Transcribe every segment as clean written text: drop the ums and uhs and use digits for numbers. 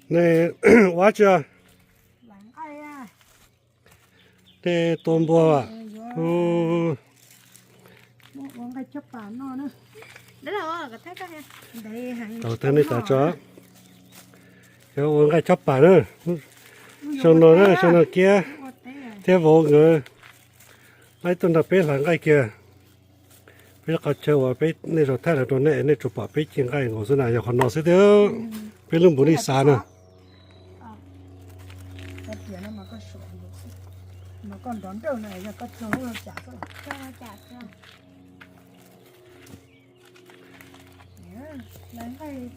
này quá chưa lạnh ai à thế tôm bò à con cái chấp bản nó nữa đấy là cái thấy cái đây hàng đầu tiên này ta cho cái uống cái chắp bà nữa xong nó nữa xong nó kia thế vô người mấy tuần tập biết là cái kia biết có chơi vào biết này rồi thay là đồ này này chụp bảo biết chuyện cái ngồi dưới này giờ còn nó sẽ thiếu biết lưng bún đi xa nữa cái tiền nó mà có sổ mà còn đón đầu này là có số là trả rồi trả cho lấy cái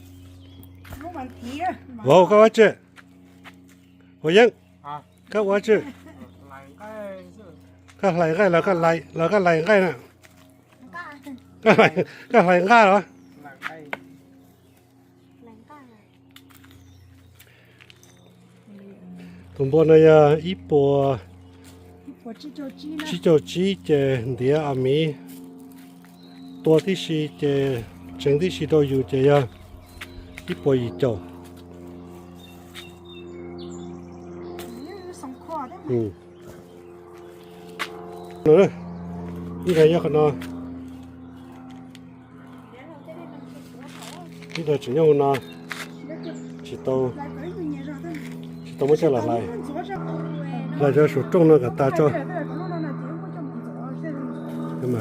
lúc mà tí á vô các bác chị hồi dân các bác chị cái này là cái này nè cái này nga đó tụi bọn này ít bộ chỉ cho chỉ để địa à miตัวที่ชีเจเชิงที่ชีโดอยู่เจียít bộ ít chỗ nữa như thế nhá con nó như thế chỉ nhau nó chỉ tàu mới cho là lại cho số trung nó cả ta cho nhưng mà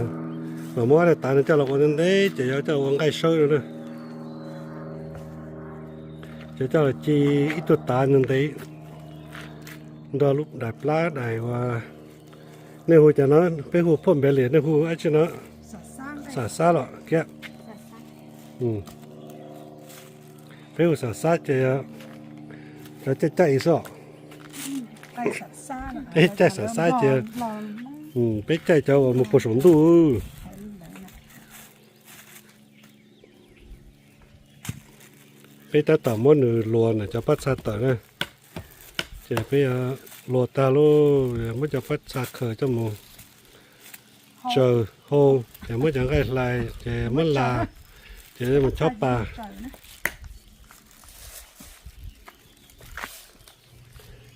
mỗi này ta nó cho là con đến đấy chỉ cho con cái sâu nữa chỉ cho là chỉ ít tuổi ta nên đấy đó lúc đại plá đại và nếu hồi cho nó bé hồ phun bé liền nếu hồ ấy cho nó xả lọ kia bé hồ xả cho chạy sao chạy xả chứ bé chạy cho một bộ sống đủ bé ta tẩm món nửa luồn này cho bắt sát tở này chỉ bây giờ lột ta luôn mới cho phát sạc khởi cho mù chờ hô để mới chẳng cái lại để mới là để mà chóp bà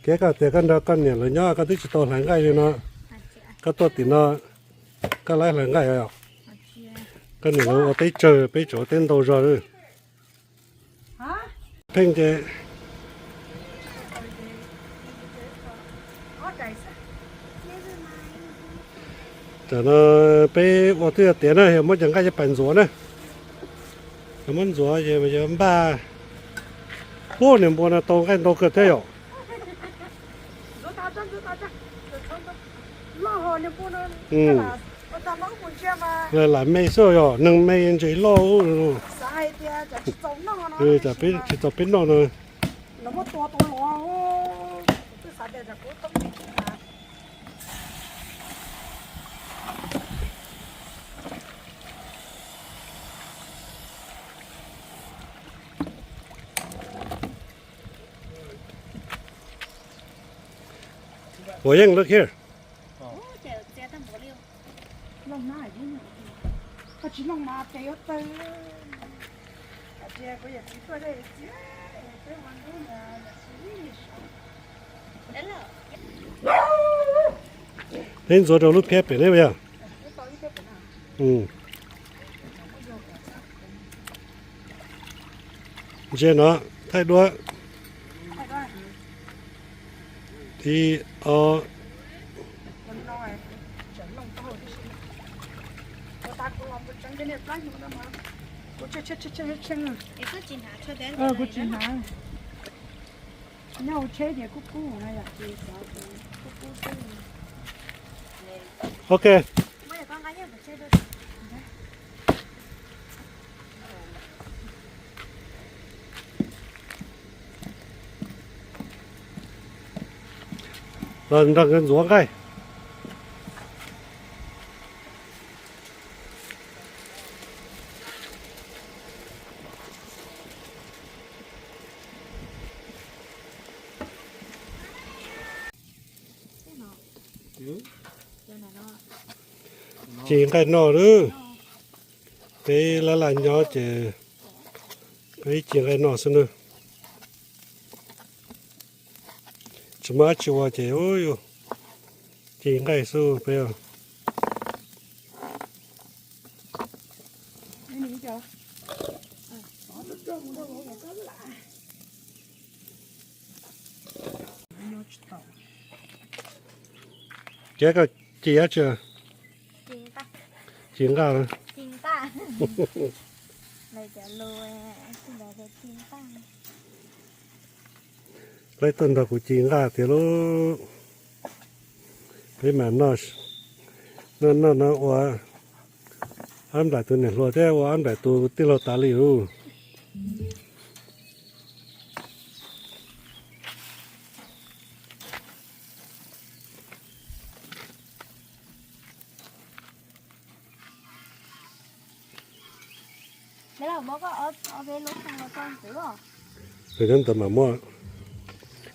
cái tiền con đó con nhỉ là nhỏ cái tích to là ngay nó cái to thì nó cái lại là ngay rồi cái này nó tới chờ tới chỗ tên đầu rồi phênh chứ cho nó bé vào thứ tiền này mới chẳng cái cho bàn rúa này muốn rúa thì bây giờ ba bố niệm bố là to cái to cơ thế rồi là mấy số rồi nâng mấy anh chị lo rồi chả biết chỉ tập biết nó rồi Ủa anh look here. Long nai chứ có chỉ long mà téo tới chị có giờ chỉ có đây chứ cái hoàn đúng là đấy là Nên rồi đâu lúc phép đấy bây giờ. Giờ nó thay đua thì cô chị hả nhau chế thì cú này là chị ok lần đang gần xuống cái chỉ cái nọ nữa cái là nhỏ chỉ cái chỉ cái nọ xin nữa 怎么去我这哦哟，这应该是不要。你叫，我都做不到，我搞不来。要知道。这个几下子？金大，金嘎了。金大，来点路哎，现在的金大。lấy tuần đầu của chị ra thì cái mà nó qua ăn đại tuần này lo thế qua ăn đại tu tiêu lo tá liu Đấy là bố có ở bên lúc sang là con giữ rồi. rồi đến tầm mà mua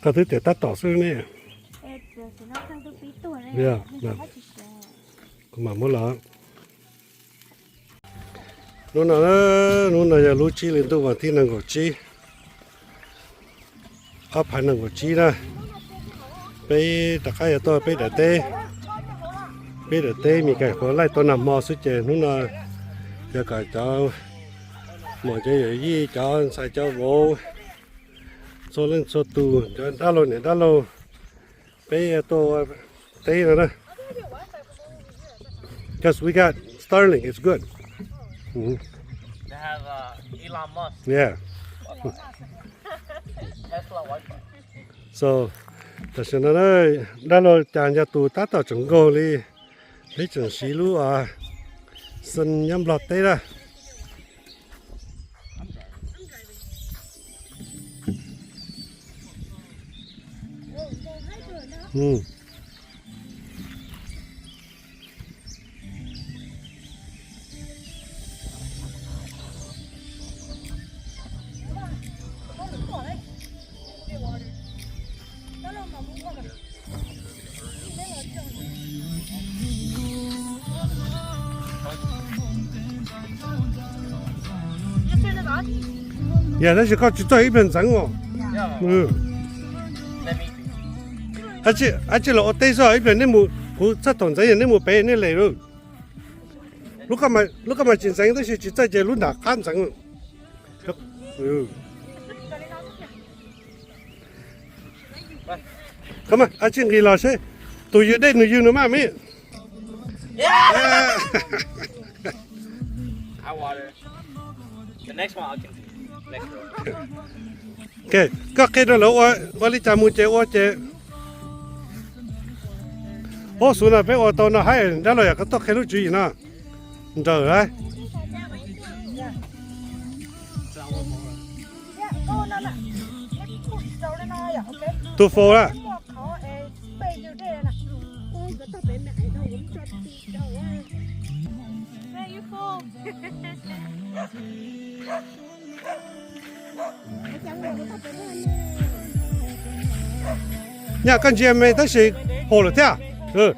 cái thứ để tắt tỏ xương nè Ê, giờ thì nó sang tôi phí tuổi này. Yeah, Mình yeah. phải chỉ là mà mua lỡ nó giờ lúa chi lên tôi vào thiên năng của chi áp hành năng của chi đó bây đặt cái tôi bây để tê mình cái có lại tôi nằm mò suốt trời nó giờ cả cho mọi cái gì cho xài cho vô số lên số tù cho đã lâu bây giờ tôi tê rồi đó because we got Starlink it's good They have Elon Musk, yeah Tesla Wi-Fi. so tại sao nó đã lâu chàng cho tù tát tàu trồng gồ đi lấy trồng xí lú à sân nhâm lọt tê ra ừ. Yeah, that's because you try even sang oh. Yeah, Ừ. let me see. À chị lộ tây rồi, bên này mù, cú sát thằng仔này mù bé này lấy rồi. Lúc mà chuyển sang đó thì chỉ tại lúc nào khám sang. Ừ. Come on, à chị nghĩ là sẽ, tôi ở đây nữa mà mi. Yeah! I water. The next one I can do. Next row. Okay, các cái đó là tôi đi chăm mua chế. Ô số nào bé ô tô nó hay, đó là cái tóc cái lúc gì nè, trời ơi. Cô nó là cái cút dầu lên nó à, ok. Tu phô á. Mua khó bây giờ đây nè. Ôi cái tóc bé mẹ đâu cũng cho chị đâu á. Where you from? Chẳng là cái tóc bé mẹ. Nhà con chị em mình đó là hồ rồi thế à? Ừ.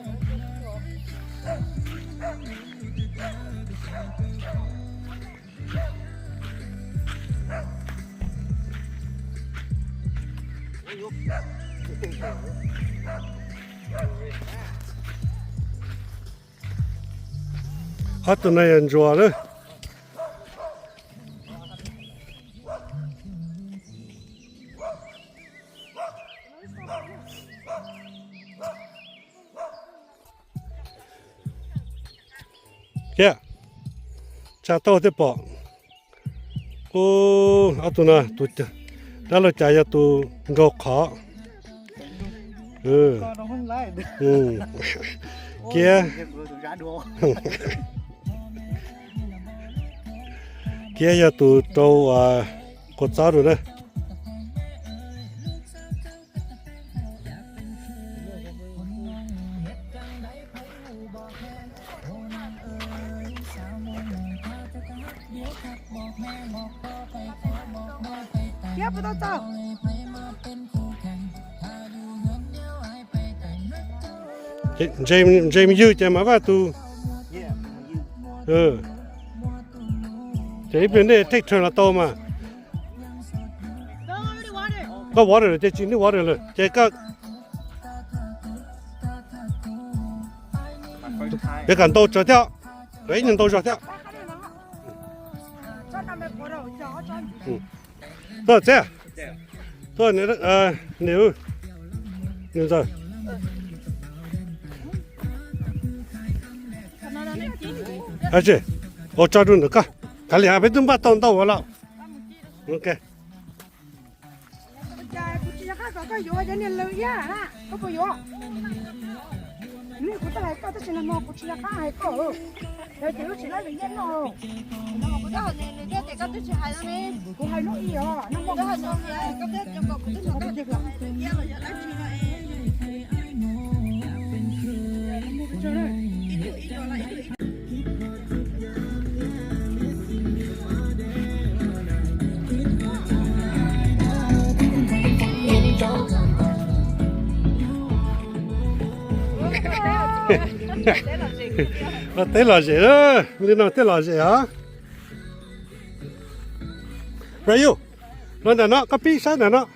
Hết tuần này ăn rùa đấy. Yeah. Cha tao thế bỏ. Cô ở tuần nào tụi đã là chạy ra tụi ngọc khó. Ừ. Con nó không lấy được. Ừ. Kia. Kia giờ tụi trâu cột sao rồi đấy. Tiếp với tao tao. James Yu chả mà vào tụ. Ừ. Cái bên này take turn là to mà. Có water rồi, chỉ ní water rồi. Cái 别敢都折掉，每人都折掉。多这，多你的牛这，而且我抓住那个，看两边都把到我了，OK。có vô cho nên lưu ya nè có bao vô nếu có tay có tới nó có chỉ là khai có rồi chỉ lúc chỉ nói về nhân nó có đó nên cái cái có tới chỉ hai nó nè có hai nó ý à nó có hai nó có tới trong có tới nó được là ya là ya chỉ nó té là gì đó, lên nào té là gì hả? Rồi yêu, nó có pi sao nó?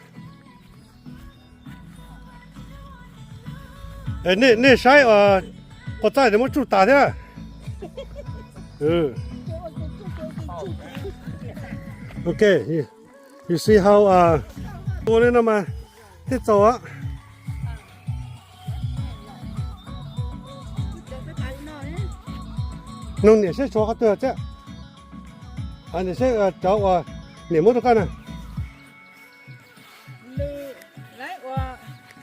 Nè sai có tay để mà chụp ta thế? Okay, you see how tôi lên mà thế chỗ á. Nông nghiệp sẽ cho các tựa chứ, anh sẽ cháu niệm một cái này.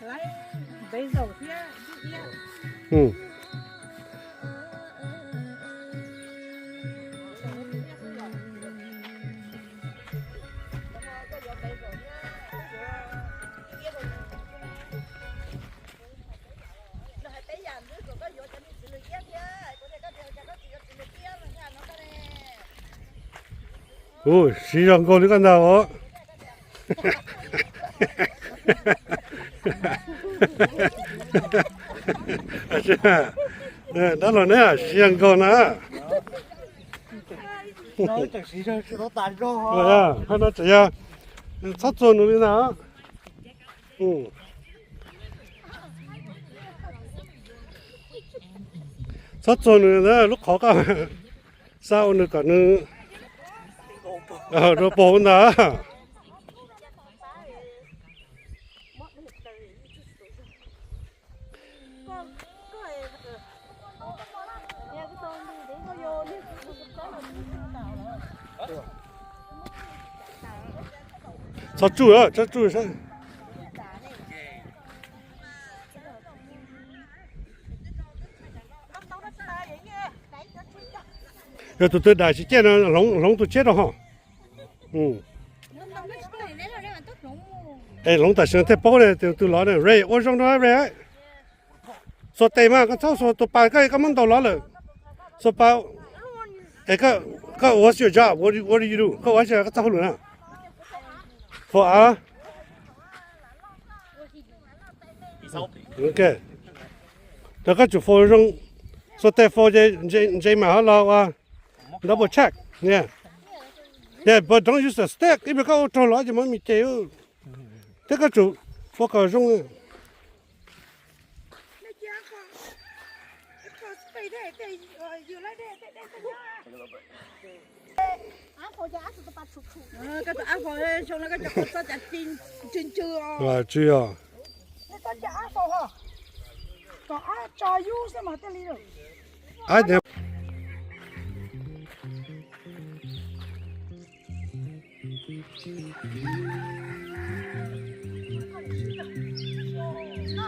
lấy bây giờ Ừ. 오, 시장 거리 간다고. 아자, 네, 나로네 시장 거나. Nói chẳng xí cho nó tàn cho họ. 뭐야, 하나 저야 사촌 우리나. 응. 사촌은 lúc khó sao nữa cả nữa. Nó bổ nè. Cho chú sao? Rồi tụi tôi đại chỉ chết nó lóng tụi chết rồi hả? Ừ. Ê, lóng tại sao thế bố này tụi nó này, rây, ôi trong đó rây. Số tây mà cái cháu số tụi bà cái món đồ nó rồi. Số bà, ê cái what's your job? What do you do? Cái what's your cháu luôn à? For OK. Đó cái chủ phô trong số tây phô dây mà họ lo double check, yeah. Yeah, but don't use the stick. If you go to large, you might tell. Take a two for a zone. cái áo phò xong nó cái chọc có chặt chín chưa chưa. cái chặt áo phò hả có áo cho you sao mà tên đi rồi I know.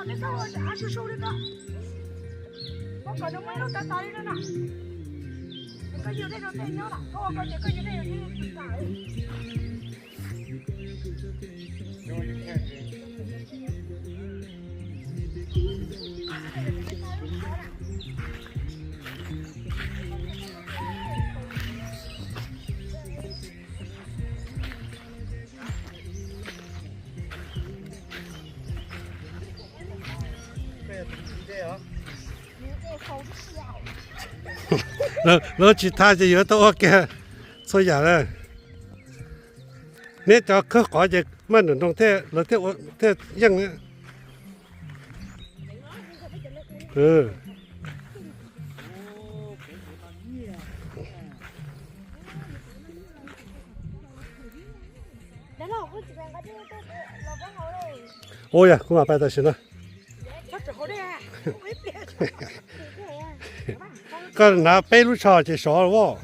cái sao rồi áo sâu đấy đó có cả nó mấy nó tay tay nữa nè cái gì đây nó tên nhớ nè có cái gì đây nó tên nó chỉ thay cho yếu tố kia số giờ này nếu cho cứ có gì mà nó không thế nó thế dân nữa Đấy là có chỉ cần cái gì tôi là có hậu đây. ôi à cũng mà bài tập xin đó Chắc chắn đấy à. cái nào bé lúc sau chỉ số rồi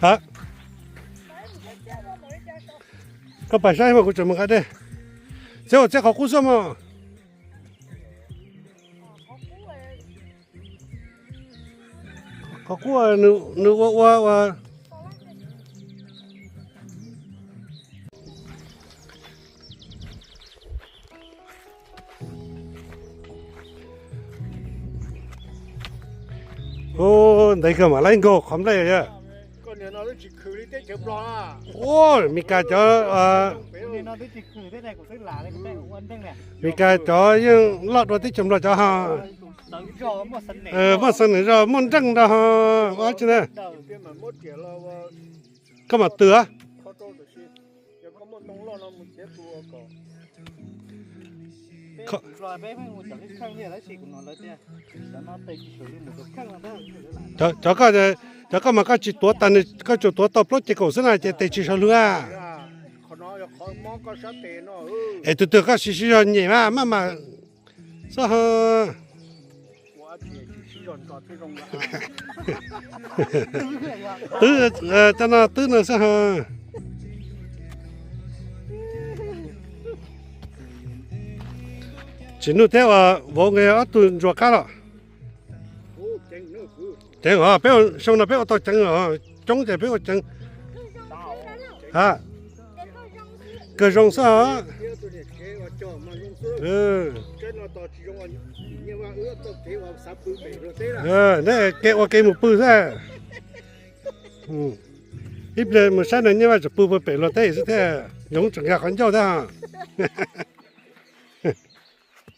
hả cái bài sáng mà cũng chuẩn bị cái đấy这好故事嘛好故啊你我哦那个嘛那个看来呀 con này nó chỉ khử đi tết chấm lo à 哦咪家咗Nên nó chỉ khử thế này của tức là đây cái uốn thế này. 咪家咗用落到啲咁落咗哈 Đợi cho một sân này. 乜生嚟咗乜正咗哈我知咧 đầu tiên mà mất tiền là 咁嘛對啊 khó trâu được chứ giờ có một nông lo nó một chế tua có Rồi bé phải một cái khăn này lấy xịt của nó lấy tiền. Nó tay khử một cái khăn là đó. cho cái mà cái chỉ tua tan cái chỗ tua tập lót chỉ cầu sinh này chỉ để chỉ số luôn à khó nói là khó món có sát tiền nó ê từ cái xí rồi nhỉ mà sao ha quá chỉ rồi có cái rong là cho nó từ sao ha chỉ nuôi theo vô người ở tuần ruột cá rồi chén nữa chẳng hả bé xong là bé tôi chẳng hả trong thì bé chẳng hả cái rong sao hả kia tôi để kế vào cho mà rong số cái nó to chỉ rong nhưng mà ưa tôi kế vào sắp bự bể rồi thế là đấy cái một bự ra ít giờ một sáng này nhưng mà chỉ bự bể rồi thế thế giống chẳng gặp con dâu đó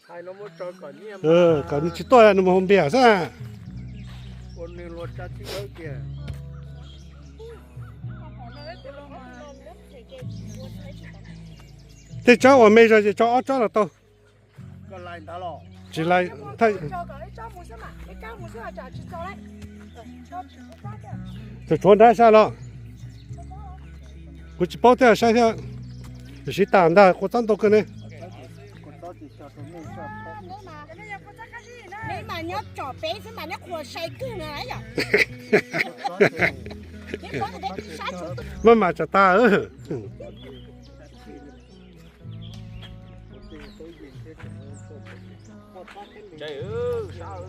hai nó mới cho cả nhiều còn chỉ tôi là nó không biết sao con này lột ra tí nữa kìa thế cháu ở mấy giờ thì cháu cháu là tôi còn lại đã lọ chỉ là thay cho cái cho một số mà cái cho một số là chỉ cho đấy cho chỉ có phát đấy就传达下了，我去包点下下，是打的，我长多个呢。 nếu mà nhớ trò bé chứ mà nhớ khua say cứ này à nếu có thể sát chúng tôi 妈妈就打了， Trời ơi, sao?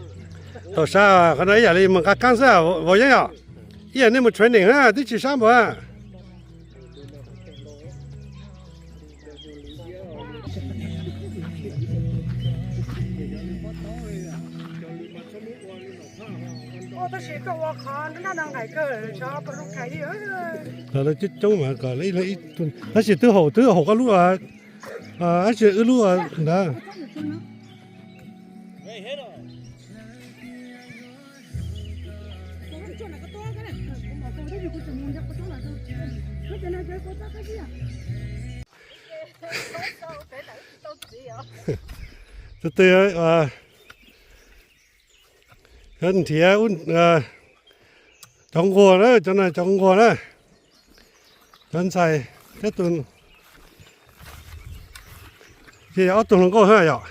到啥？可能夜里们干干啥？我样呀，夜你们全领啊，你去啥不啊？ ô tôi sẽ có khó nó đang ngày cơ cho bọn nó cái đi hết rồi 了这中嘛个你顿，而且都好个路啊，而且路啊那。 Vậy hết rồi. từ từ hơn thì trong gùa đó cho nên trong gùa đó chân xài cái tuần thì ở tuần có hơi nhỏ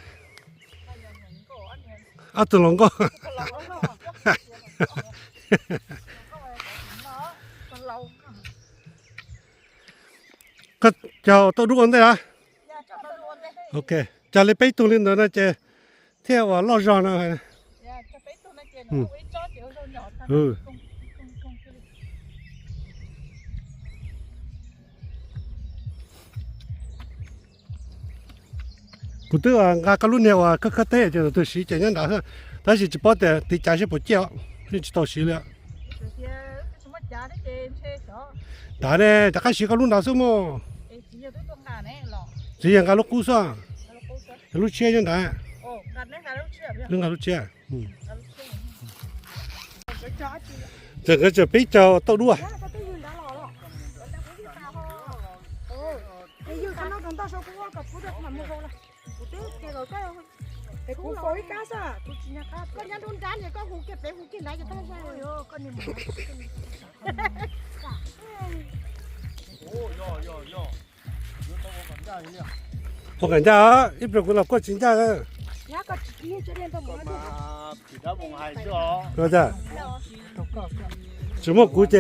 ở tuần có cái chào tôi đúng không đây hả ok chào lấy bấy tuần lên đó nó chơi theo vào lo giòn nó hay ừ cụ tư à cái lúc này à cái tết thì tôi xí chỉ nhận đã hơn,但是只包的对家是不交，你知道死了。但呢，大家是个路哪什么？只样个路古上，路车样的，路个路车，这个就比较道路啊。 yêu cho nó còn tao sao cũng có cặp phút được mà mua không cụ tứ cái rồi có để cụ phối cá sa cụ chỉ nhà cá con nhân thôn cán thì có cụ kẹp để cụ kia lại cho ta sao rồi con niệm我感觉啊，一边过来过请假的， nhà có chỉ cho nên tôi muốn mà chỉ đã vùng hai chưa 是不是？什么估计？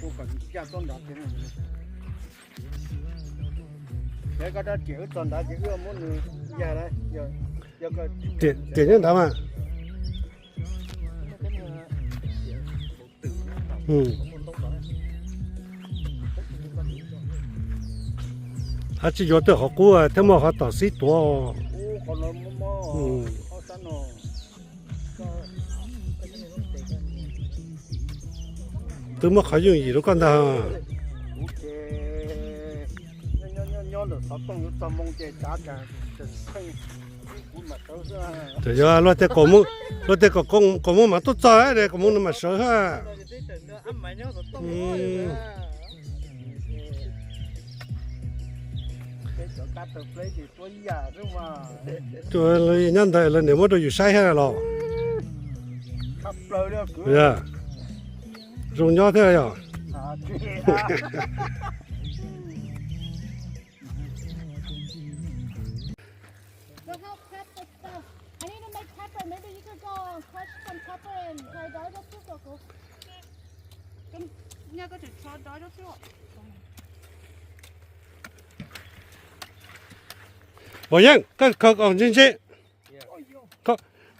cô cần ra con đã thế này để cái đó chịu toàn đã chịu muốn người già đấy giờ giờ cái 点点他们，他只要得好过啊，他们还到谁多哦？ ô còn nó mò khó sẵn rồi 他们还容易都干的。 ok nhon được sáu tông những tông mông chơi cá cả từ khơi cũng mà tới ra 对呀，那在搞梦，那在搞梦嘛，都早啊的，搞梦那么少哈。 cá từ lấy thì tôi già đúng mà 对了，人家了，你们都有晒下来了， khắp lời đó 对 cứ 呀，荣耀的呀。 à Go help cut the stuff. I need to make pepper. Maybe you could go crush some pepper and try dog up too, Coco. nhà có thể cho đó cho chưa 我认，可讲进去，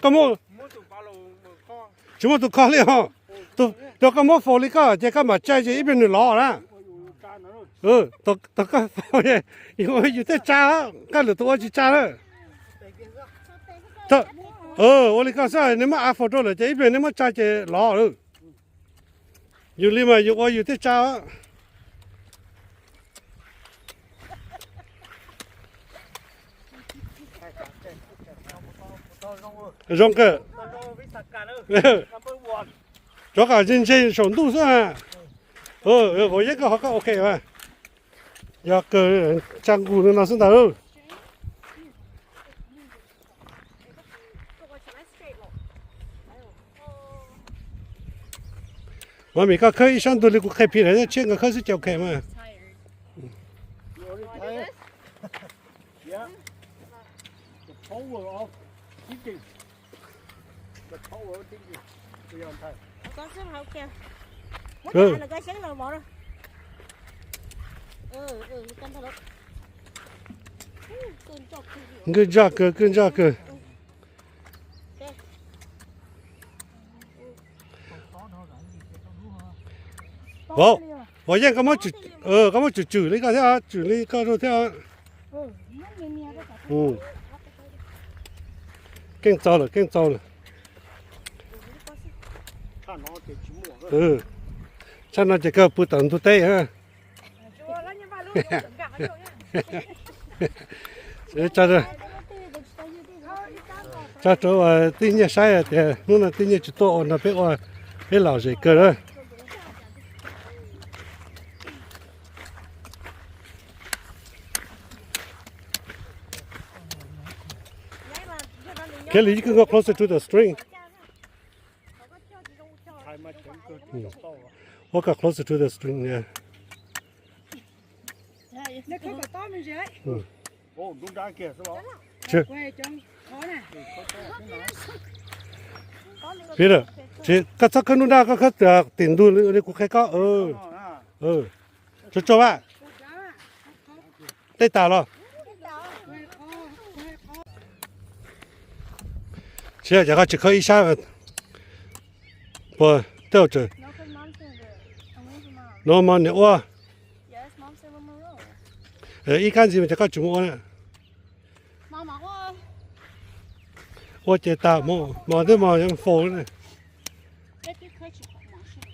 咁么，什么都考虑哈，都咁么放你个，这个嘛在这一边就老了，都个放的，因为有在炸，干了多去炸了，这，我你讲啥？你们阿放着了，这一边你们炸这老了，有里嘛有我有在炸。 rong cơ cho cả trên sổn tu sao có cái họ có ok mà giờ cơ trang cụ nó xuống đâu mà mình có khơi sang tu cũng khơi phi này trên cái khơi sẽ chịu khơi mà yeah the power of thinking the power of thinking we on time Con xếp hậu kìa. Muốn Ừ. chạy là cái sáng nào bỏ ra. Con thật đó. Cơn chọc thì更加个。我认干嘛干嘛煮那个条，煮那个条，更糟了，更糟了，看nó thì chỉ mua 像那这个不等都对啊，这着。 cha chỗ tin nhật sai thì lúc nào tin nhật chỗ nó biết lão gì cơ đó cái lý cứ go closer to the string walk closer to the string yeah nó không có to mình dễ ô đúng ra kìa sao đó chưa quay trong khó nè biết rồi chỉ các cháu cứ nuôi các tiền đu đi cũng khai có cho bạn đây tao rồi chỉ là cái chỉ có ít sao bữa tiêu chuẩn No, because mom said it. I'm waiting for mom. nó mà nếu Yes, mom said one more roll. 一开始就搞中国呢， Mom bảo ơi. 我这大毛的毛像疯了， Let me cut you. Mom said.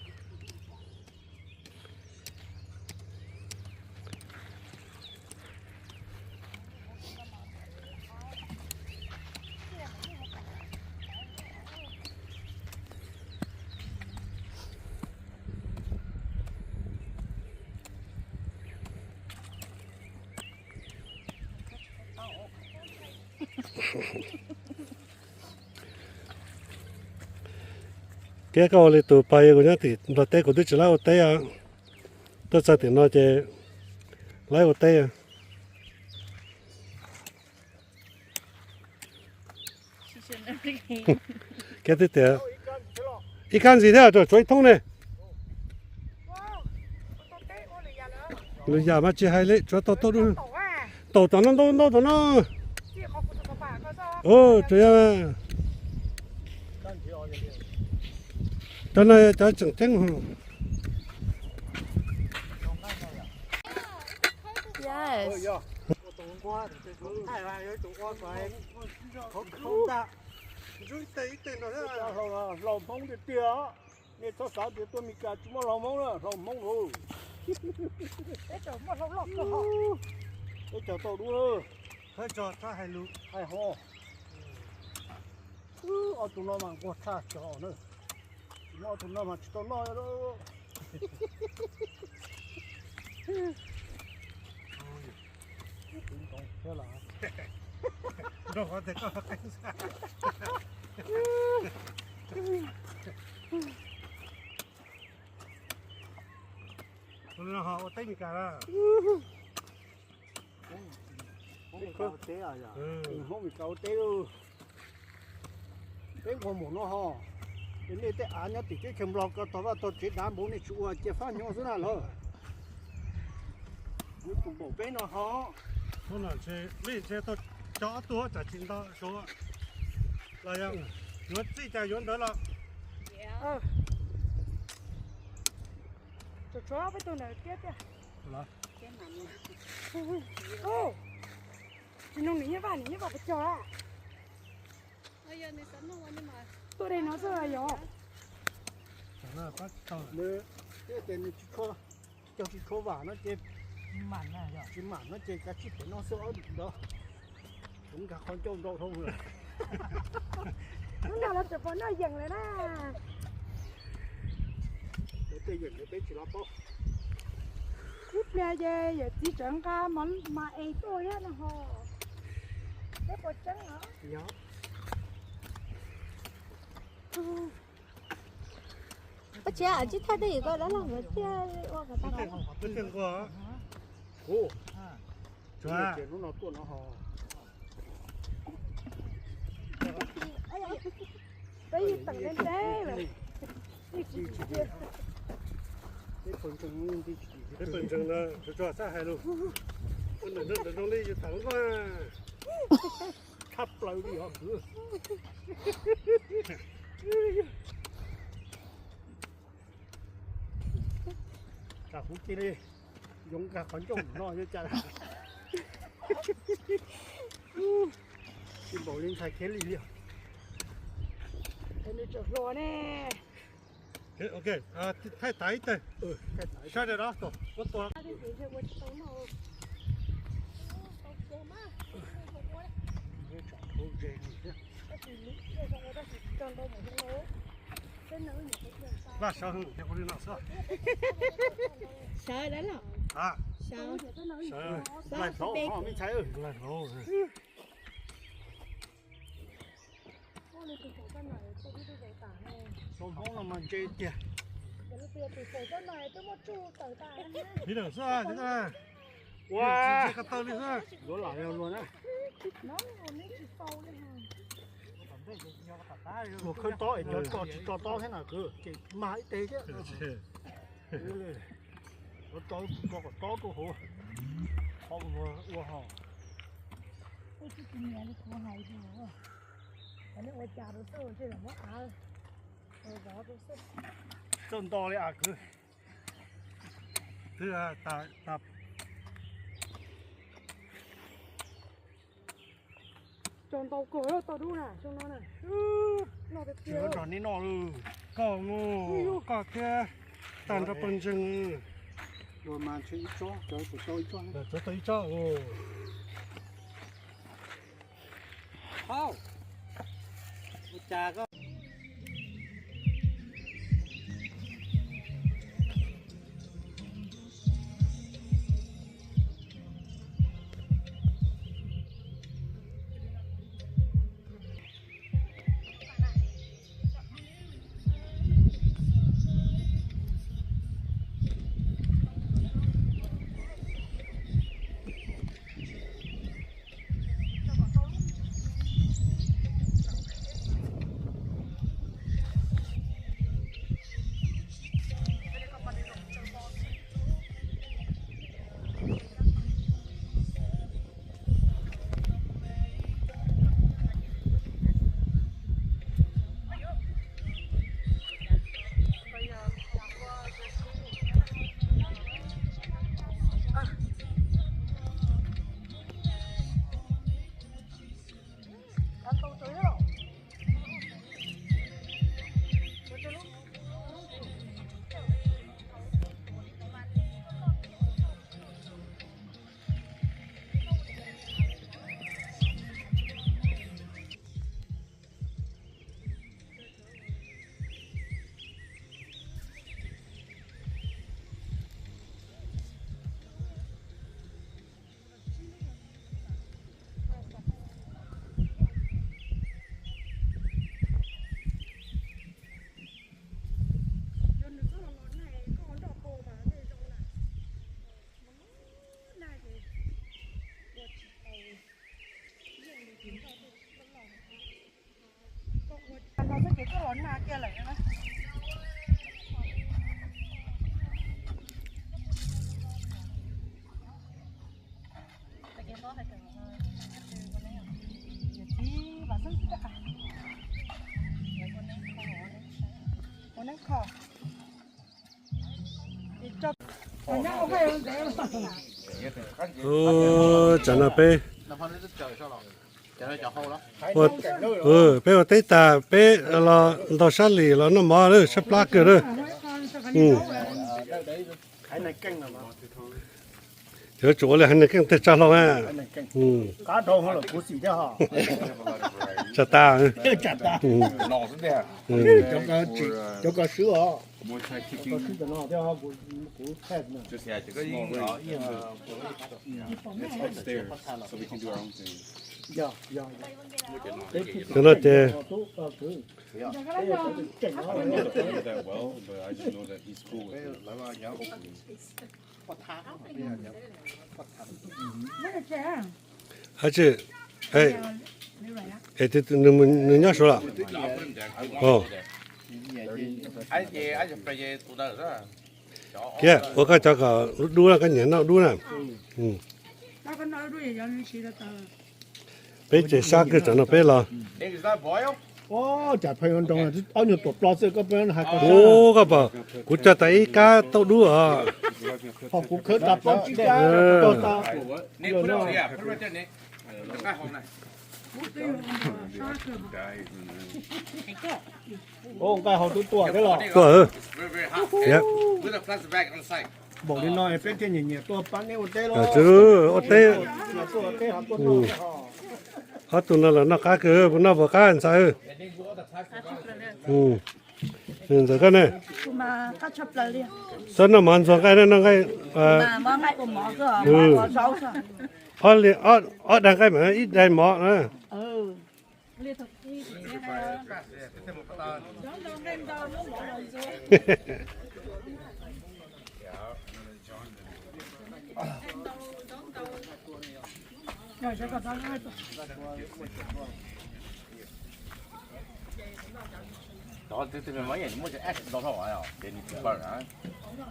cái câu là tụ bay của nó thì nó té của tôi chỉ lấy ô té à tôi sao thì nó chỉ lấy ô té à cái thứ thế ít căn gì thế rồi chuối thông này bây giờ mà chỉ hay lấy chuối to to luôn tổ tao nó trời ơi cho nên cho chẳng chẳng Yes. chúng ta ít tiền rồi lòng mông thì tía nên cho sáu thì tôi mình cả chúng nó lòng mông rồi lòng mông rồi cái chỗ mà lâu lọc cơ họ cái chợ tàu đua hơi cho hai lú hai ho ở tụi nó mà có tha cho họ nữa nó tụi nó mà chỉ tao nói đó thế là đâu có thể có cái sao nó họ tay cả là không bị cao tế à dạ không bị cao tế đâu tế còn một nó ho đến đây tế ăn nhá thì cái kem lọc cái tao tao chế đám bún này chua chế pha nhau thế nào rồi nó cũng bảo bên nó ho nó là lấy chế tôi cho tôi trả chính đó số là yang nó chỉ trả vốn đó là chỗ chó với tôi này tiếp nha là ô chị nông ní vào với chó à tôi đây nó rất là nhỏ nó bắt đầu nữa cái tiền này chỉ có cho chỉ có vào nó chế mặn này rồi chỉ mặn nó chế cái chỉ nó sợ đó chúng cả con trâu đâu không rồi nó nào là chụp nó dừng lại đó để tôi dừng để bé chỉ lo bó cút ra về giờ chỉ chẳng ca món mà ấy tôi á nó hồ cái bột trắng hả nhớ Chị à, chị thấy đây có đó là người kia ô người ta nói. cái tiền của ô chúa tiền nó tuột nó hò cái gì tầng lên thế rồi cái phần chân đi cái phần chân là cho sao hay luôn con đừng nó đi thẳng qua thắp lại đi họ cứ cả phút kia đi dùng cả con trâu nó cho cha cái bộ lên thay thế li liền cái này chụp rồi nè ok à thay tay tay cái tại sao đây đó tôi có tôi cái gì thì quên tao nó cái chọn thôi dễ gì cái gì lý cái gì đó thì cho đâu mà không nói cái nữa thì cái gì sao là sao hơn thì có đi nào sao Sợ đấy là. à Sợ. cái nữa thì sao lại thấu họ mới thấy ơi lại thôi con này thì cái này tôi đi về tả này không không là mình chơi kìa cái này thì cái này tôi muốn chu tờ tả đi đâu sao đi ra wow cái tao đi ra nó lại luôn á nó còn mấy chỉ sâu đấy ha một khơi to chỉ to thế nào cứ chỉ mãi tê chứ nó to có to tôi hồ không vừa hồ cái nhà nó có hay gì nữa cái này ở nhà nó sâu chứ là nó à rồi đó tôi sẽ chân to đấy à cứ thứ là tập tròn tàu cửa tàu đu nè trong nó nè nó được chỉ có tròn đi nọ luôn có ngô có kia tàn ra bên chân rồi mà chơi cho tôi cho cho tới cho ngô không chả có 看到对了。nó sẽ cái lón nào kia lại nữa. Con khó. Chẳng là bé. Bé tây ta bé là đào sát lì là nó mò rồi sắp lá cơ rồi. cái này canh là mà Chỗ chỗ là hắn cái tết cha lo ha. cá đâu họ là cố xỉ chứ hả Chả ta. chặt ta nọ thế này cho cái sữa hả mua chai cái chicken sữa nó cho họ cố thẹn nữa 就是呀，这个应该upstairs so we can do our own thing. dạ dạ Cho nó chè. I don't know that well, but I just know that he's cool with it. Hay chứ. Ê. Ê thì đừng nhớ số là. Ồ. Kia, tôi cái cho cái đu là cái nhện nào đu nè. Tao có nói đuôi giờ nó chỉ là tao. Bé chế xa cái chẳng nó bé là. ô chặt phải hơn trong này bao nhiêu tổ plastic có bên hai con Ô cái bà, cụ cho thấy cá tao đu à. họ cũng khơi tập con chỉ cá cho tao rồi nó ô cái họ tua cái lọ Có Dạ. bỏ đi nói bên trên nhỉ tua bán nếu thế lo Chứ, ô tê. tua thế họ tua Hết tuần là nó cá cơ, nó vào cá ăn sao? Giờ cái này, Mà cá chập lại đi. sao nó mòn xuống cái nó cái Mà món cái của mỏ cơ, mỏ có rau sao? ở đang cái mà ít đây mỏ nữa. Liên tục đi. Rồi sẽ có tao hai. đó thì mấy ngày mua cái S đó thôi à để đi bờ á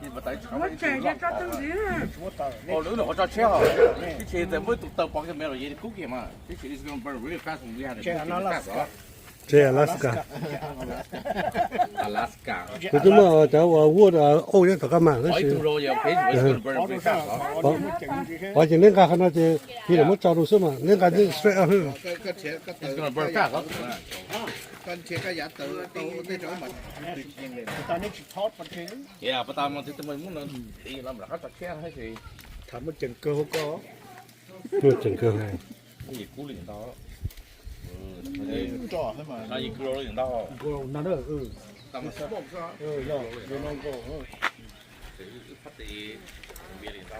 đi mà tới Nó chạy ra cho tương gì à? oh nữa nó cho treo cái chế thì mới tụt tàu bằng cái mèo gì cookie mà cái chế is going burn really fast when we had it Chế Alaska. Alaska Cái chúng mà cháu mua là ô nhất tất cả mà nó hỏi chỉ. tụi rồi giờ cái it's going burn really fast đó Bởi vì nên cả nó chỉ khi là mất trao đồ số mà nên cả những straight up. it's going burn fast đó con chia cái giá từ tôi tới chỗ mình ta nên chỉ thoát một cái yeah bắt đầu mà thì mình muốn lên đi làm là hết chặt chẽ hay gì thằng một chừng cơ có Nó chừng cơ này. cái gì cú liền đó trò thế mà cái gì cú liền đó cô nó được tao mà sắp bốc ra rồi rồi nó có phát thì biệt liền đó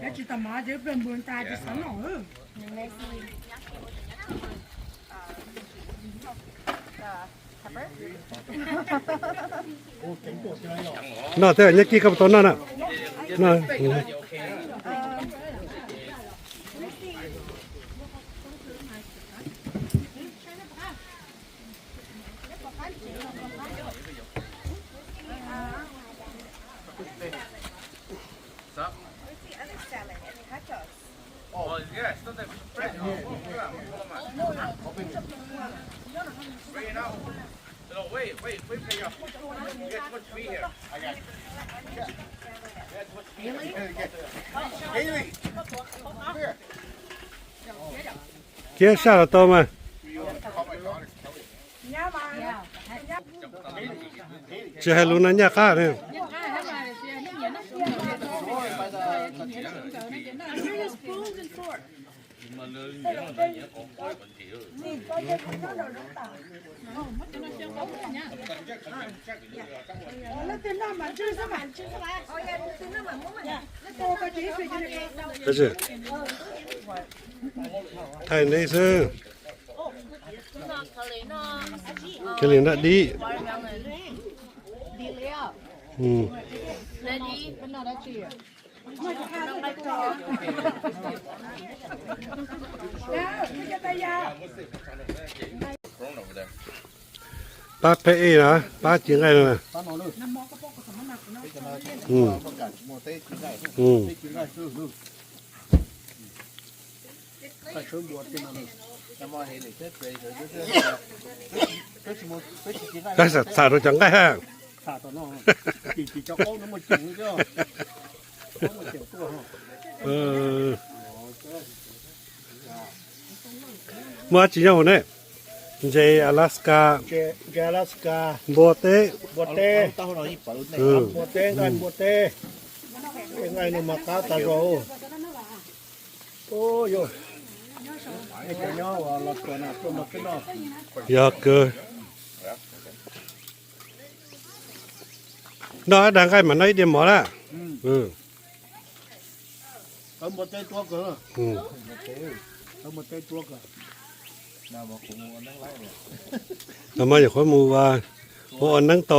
Cái chị tao má chứ bên buồn ta chỉ sẵn nổi. Nó thế nhất kia cầm tốn nó nè. Nó. oh yes don't they fresh bring it out no wait pay up get much free here I got get much free kia sao là to mà chỉ hai luôn anh nhá cá này nó tên nó mà chưa sao mà tên nó mà muốn mà nó có chỉ phải cho nó cái gì thay đây sư cái liền đã đi ừ ba pe đó ba chuyện này nè ừ ừ ta sớm buộc trên nó cái xả rồi chẳng cái ha thả tao nó chỉ cho con nó một chừng chứ có một chừng tua ha mua chỉ nhau này J Alaska Alaska bò tê bột tê tao nói gì bảo này ừ bột tê ngay nó mà cá ta rồi ôi yo cái cái nhỏ vào lọt cái nào tôi mặc cái nó giờ cơ nó đang cái mà nói đi mỏ đó ừ ở một tê tua cơ ừ ở một tê tua cơ nào mà cũng muốn đang lái rồiทำไมอย่าค่อยมูว่าโอ้อันนั่งโต